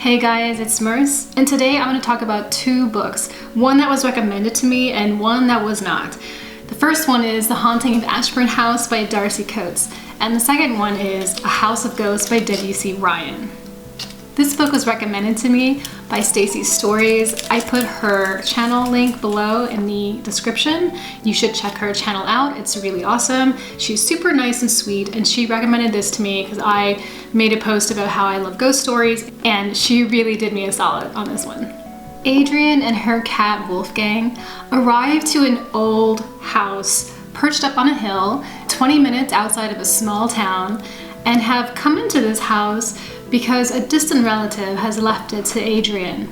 Hey guys, it's Merce, and today I'm going to talk about two books, one that was recommended to me and one that was not. The first one is The Haunting of Ashburn House by Darcy, and the second one is A House of Ghosts by W.C. Ryan. This book was recommended to me by Stacy's Stories. I put her channel link below in the description. You should check her channel out. It's really awesome. She's super nice and sweet, and she recommended this to me because I made a post about how I love ghost stories, and she really did me a solid on this one. Adrian and her cat Wolfgang arrive to an old house perched up on a hill 20 minutes outside of a small town, and have come into this house because a distant relative has left it to Adrian.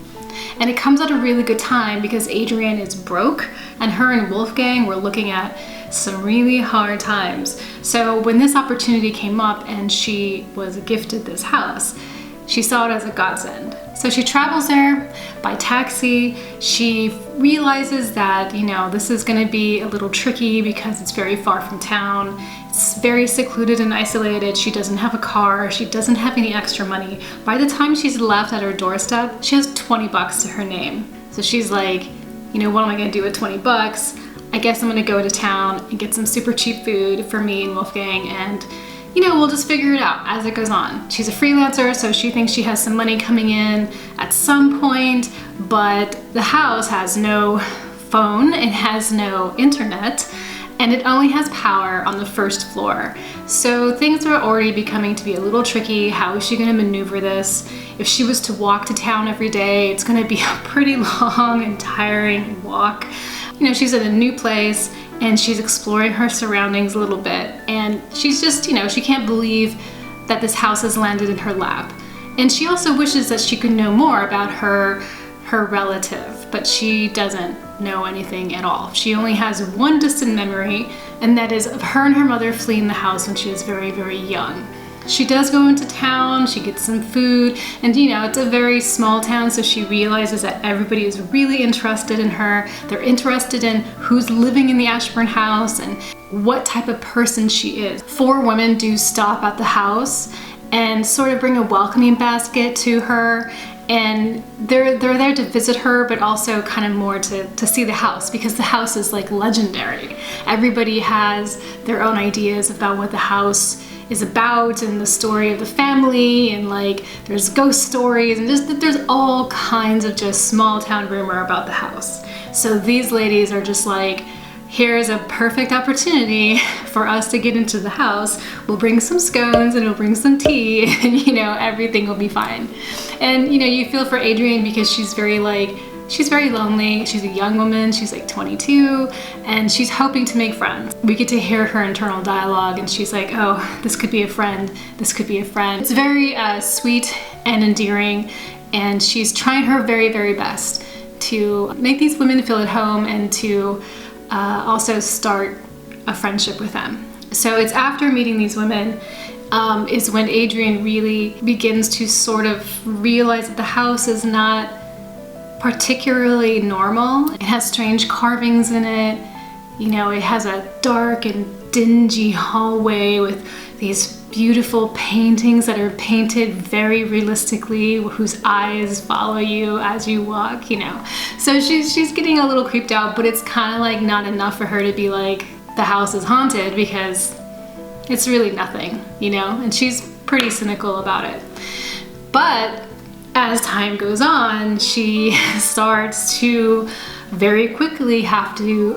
And it comes at a really good time because Adrian is broke and her and Wolfgang were looking at some really hard times. So when this opportunity came up and she was gifted this house, she saw it as a godsend. So she travels there by taxi. She realizes that, this is gonna be a little tricky because it's very far from town. It's very secluded and isolated. She doesn't have a car. She doesn't have any extra money. By the time she's left at her doorstep, she has $20 to her name. So she's like, what am I gonna do with 20 bucks? I guess I'm gonna go to town and get some super cheap food for me and Wolfgang, and we'll just figure it out as it goes on. She's a freelancer, so she thinks she has some money coming in at some point, but the house has no phone, it has no internet, and it only has power on the first floor. So things are already becoming to be a little tricky. How is she gonna maneuver this? If she was to walk to town every day, it's gonna be a pretty long and tiring walk. She's in a new place and she's exploring her surroundings a little bit. And she's just, she can't believe that this house has landed in her lap. And she also wishes that she could know more about her relative, but she doesn't know anything at all. She only has one distant memory, and that is of her and her mother fleeing the house when she was very, very young. She does go into town, she gets some food, and it's a very small town, so she realizes that everybody is really interested in her. They're interested in who's living in the Ashburn house and what type of person she is. 4 women do stop at the house and sort of bring a welcoming basket to her, and they're there to visit her, but also kind of more to see the house, because the house is like legendary. Everybody has their own ideas about what the house is about and the story of the family, and there's ghost stories and there's all kinds of just small town rumor about the house. So these ladies are just like, here's a perfect opportunity for us to get into the house. We'll bring some scones and we'll bring some tea, and everything will be fine. And you feel for Adrian because she's very lonely. She's a young woman, she's 22, and she's hoping to make friends. We get to hear her internal dialogue, and she's like, oh, this could be a friend, this could be a friend. It's very sweet and endearing, and she's trying her very, very best to make these women feel at home and to also start a friendship with them. So it's after meeting these women is when Adrian really begins to sort of realize that the house is not particularly normal. It has strange carvings in it. It has a dark and dingy hallway with these beautiful paintings that are painted very realistically, whose eyes follow you as you walk, So she's getting a little creeped out, but it's kind of not enough for her to be like, the house is haunted, because it's really nothing, and she's pretty cynical about it. But as time goes on, she starts to very quickly have to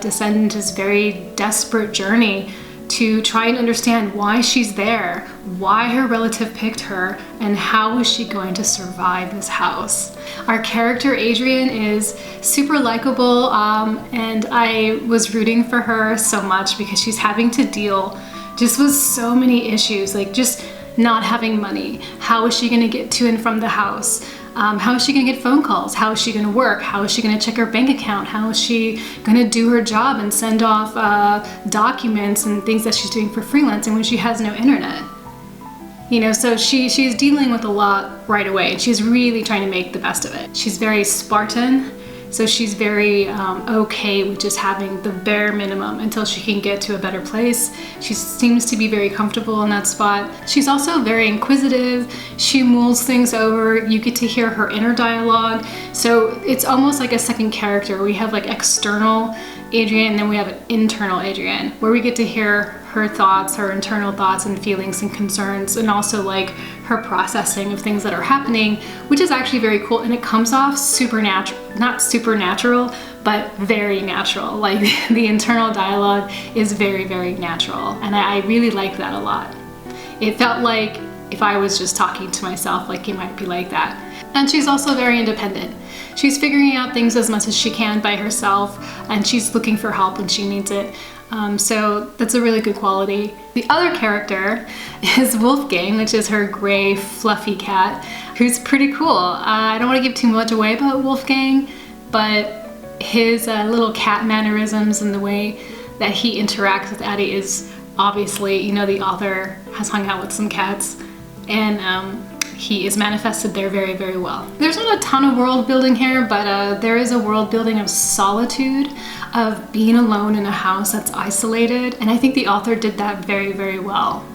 descend into this very desperate journey to try and understand why she's there, why her relative picked her, and how is she going to survive this house. Our character Adrian is super likable, and I was rooting for her so much because she's having to deal just with so many issues, just not having money. How is she gonna get to and from the house? How is she gonna get phone calls? How is she gonna work? How is she gonna check her bank account? How is she gonna do her job and send off documents and things that she's doing for freelancing when she has no internet? So she's dealing with a lot right away, and she's really trying to make the best of it. She's very Spartan. So she's very okay with just having the bare minimum until she can get to a better place. She seems to be very comfortable in that spot. She's also very inquisitive. She mulls things over. You get to hear her inner dialogue. So it's almost like a second character. We have like external Adrienne, and then we have an internal Adrienne, where we get to hear her thoughts, her internal thoughts and feelings and concerns, and also like her processing of things that are happening, which is actually very cool. And it comes off supernatural, not supernatural, but very natural. Like the internal dialogue is very, very natural. And I really like that a lot. It felt like if I was just talking to myself, like it might be like that. And she's also very independent. She's figuring out things as much as she can by herself, and she's looking for help when she needs it. So that's a really good quality. The other character is Wolfgang, which is her gray fluffy cat, who's pretty cool. I don't want to give too much away about Wolfgang, but his little cat mannerisms and the way that he interacts with Addie is obviously, you know, the author has hung out with some cats, and he is manifested there very, very well. There's not a ton of world building here, but there is a world building of solitude, of being alone in a house that's isolated, and I think the author did that very, very well.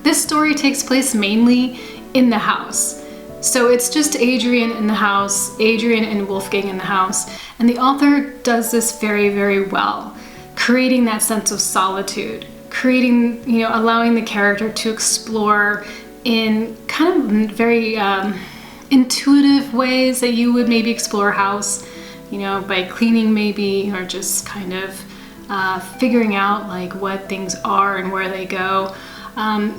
This story takes place mainly in the house. So it's just Adrienne in the house, Adrienne and Wolfgang in the house, and the author does this very, very well, creating that sense of solitude, creating, you know, allowing the character to explore in kind of very intuitive ways that you would maybe explore a house, you know, by cleaning maybe, or just kind of figuring out like what things are and where they go.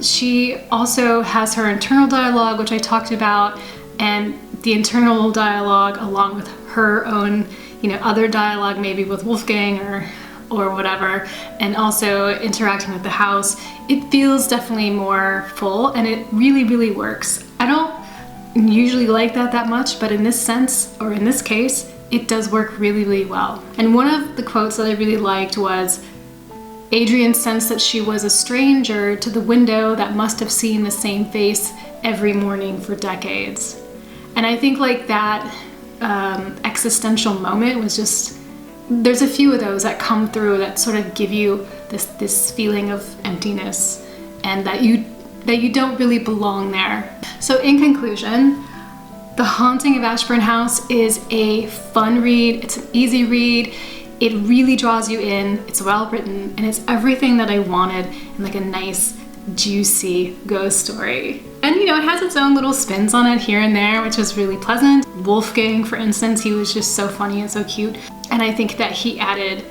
She also has her internal dialogue, which I talked about, and the internal dialogue along with her own, you know, other dialogue maybe with Wolfgang or whatever, and also interacting with the house. It feels definitely more full, and it really, really works. I don't usually like that much, but in this sense, or in this case, it does work really, really well. And one of the quotes that I really liked was, Adrienne sensed that she was a stranger to the window that must have seen the same face every morning for decades. And I think like that existential moment was just, there's a few of those that come through that sort of give you this feeling of emptiness, and that you don't really belong there. So in conclusion, The Haunting of Ashburn House is a fun read. It's an easy read. It really draws you in. It's well written, and it's everything that I wanted in like a nice, juicy ghost story. And you know, it has its own little spins on it here and there, which was really pleasant. Wolfgang, for instance, he was just so funny and so cute. And I think that he added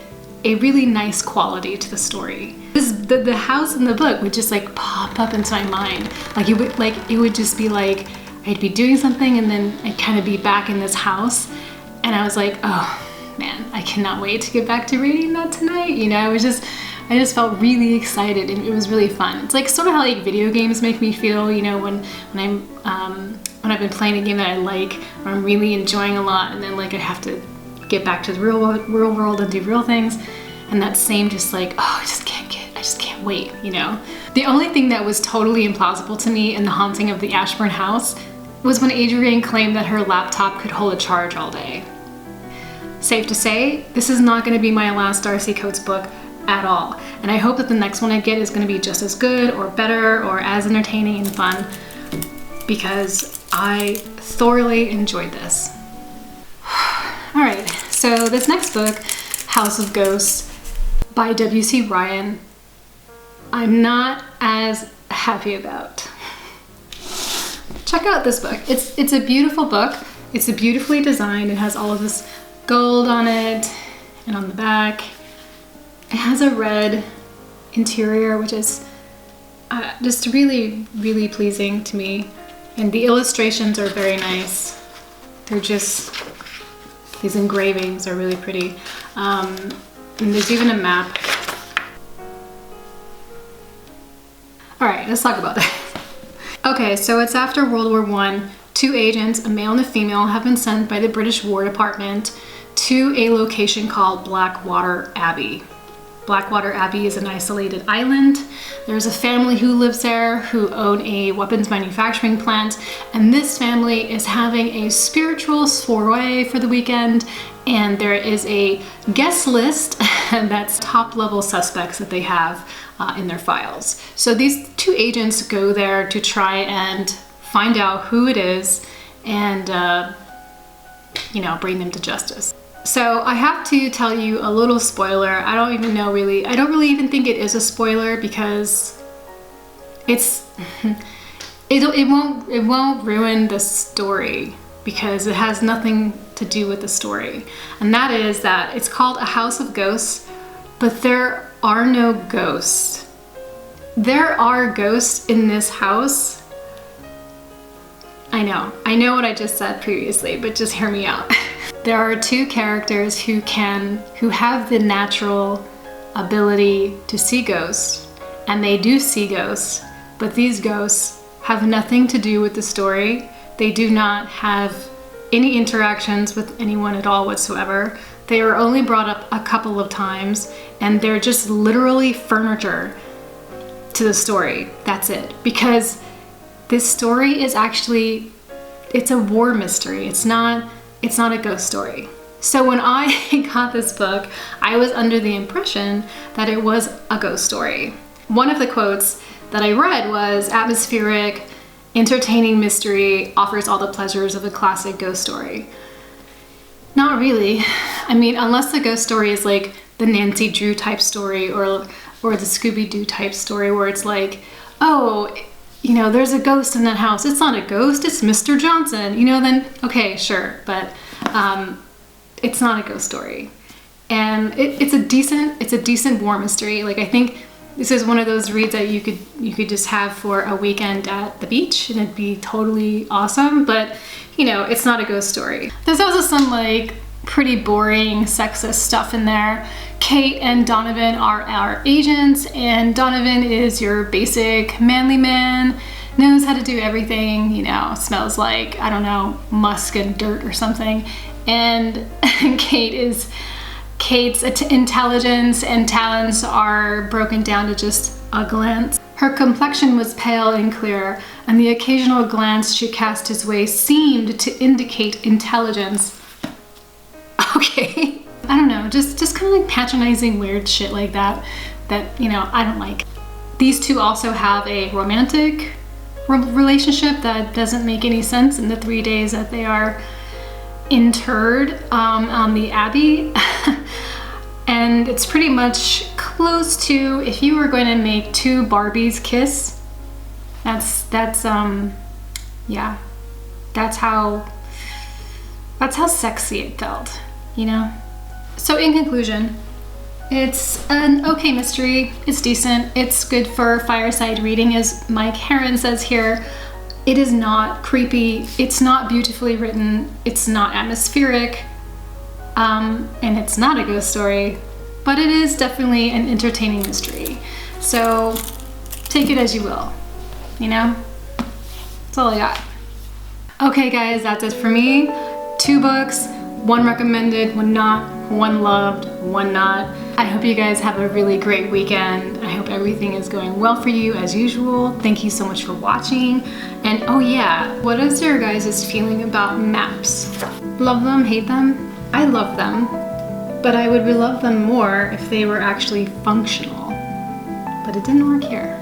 a really nice quality to the story. The house in the book would just like pop up into my mind. It would just be like, I'd be doing something and then I'd kind of be back in this house. And I was like, oh man, I cannot wait to get back to reading that tonight. You know, I just felt really excited, and it was really fun. It's like sort of how like video games make me feel, you know, when I've been playing a game that I like, or I'm really enjoying a lot, and then like I have to get back to the real world and do real things, and that same just like, oh, I just can't wait, you know. The only thing that was totally implausible to me in The Haunting of the Ashburn House was when Adrienne claimed that her laptop could hold a charge all day. Safe to say, this is not going to be my last Darcy Coates book at all, and I hope that the next one I get is going to be just as good or better or as entertaining and fun, because I thoroughly enjoyed this. Alright, so this next book, House of Ghosts by W.C. Ryan, I'm not as happy about. Check out this book. It's a beautiful book. It's beautifully designed. It has all of this gold on it and on the back. It has a red interior, which is just really, really pleasing to me. And the illustrations are very nice. They're just, these engravings are really pretty. And there's even a map. All right, let's talk about that. Okay, so it's after World War I. Two agents, a male and a female, have been sent by the British War Department to a location called Blackwater Abbey. Blackwater Abbey is an isolated island. There's a family who lives there who own a weapons manufacturing plant, and this family is having a spiritual soiree for the weekend, and there is a guest list that's top-level suspects that they have in their files. So these two agents go there to try and find out who it is and you know, bring them to justice. So I have to tell you a little spoiler. I don't really even think it is a spoiler because it won't ruin the story because it has nothing to do with the story. And that is that it's called A House of Ghosts, but there are no ghosts. There are ghosts in this house. I know what I just said previously, but just hear me out. There are two characters who have the natural ability to see ghosts, and they do see ghosts, but these ghosts have nothing to do with the story. They do not have any interactions with anyone at all whatsoever. They are only brought up a couple of times, and they're just literally furniture to the story. That's it. Because this story is actually, it's a war mystery. It's not a ghost story. So when I got this book, I was under the impression that it was a ghost story. One of the quotes that I read was, "Atmospheric, entertaining mystery, offers all the pleasures of a classic ghost story." Not really. I mean, unless the ghost story is like the Nancy Drew type story or the Scooby-Doo type story where it's like, oh, you know, there's a ghost in that house. It's not a ghost, it's Mr. Johnson. You know, then okay, sure, but it's not a ghost story. And it's a decent war mystery. Like, I think this is one of those reads that you could just have for a weekend at the beach and it'd be totally awesome, but you know, it's not a ghost story. There's also some like pretty boring sexist stuff in there. Kate and Donovan are our agents, and Donovan is your basic manly man, knows how to do everything, you know, smells like, I don't know, musk and dirt or something. And Kate's intelligence and talents are broken down to just a glance. Her complexion was pale and clear, and the occasional glance she cast his way seemed to indicate intelligence. Okay. I don't know, just kind of like patronizing weird shit like that, you know, I don't like. These two also have a romantic relationship that doesn't make any sense in the 3 days that they are interred on the Abbey. And it's pretty much close to, if you were going to make two Barbies kiss, that's how sexy it felt, you know? So in conclusion, it's an okay mystery. It's decent. It's good for fireside reading, as Mike Herron says here. It is not creepy. It's not beautifully written. It's not atmospheric. And it's not a ghost story, but it is definitely an entertaining mystery. So take it as you will, you know? That's all I got. Okay guys, that's it for me. 2 books, 1 recommended, 1 not, 1 loved, 1 not. I hope you guys have a really great weekend. I hope everything is going well for you as usual. Thank you so much for watching. And oh yeah, what is your guys' feeling about maps? Love them, hate them? I love them, but I would love them more if they were actually functional. But it didn't work here.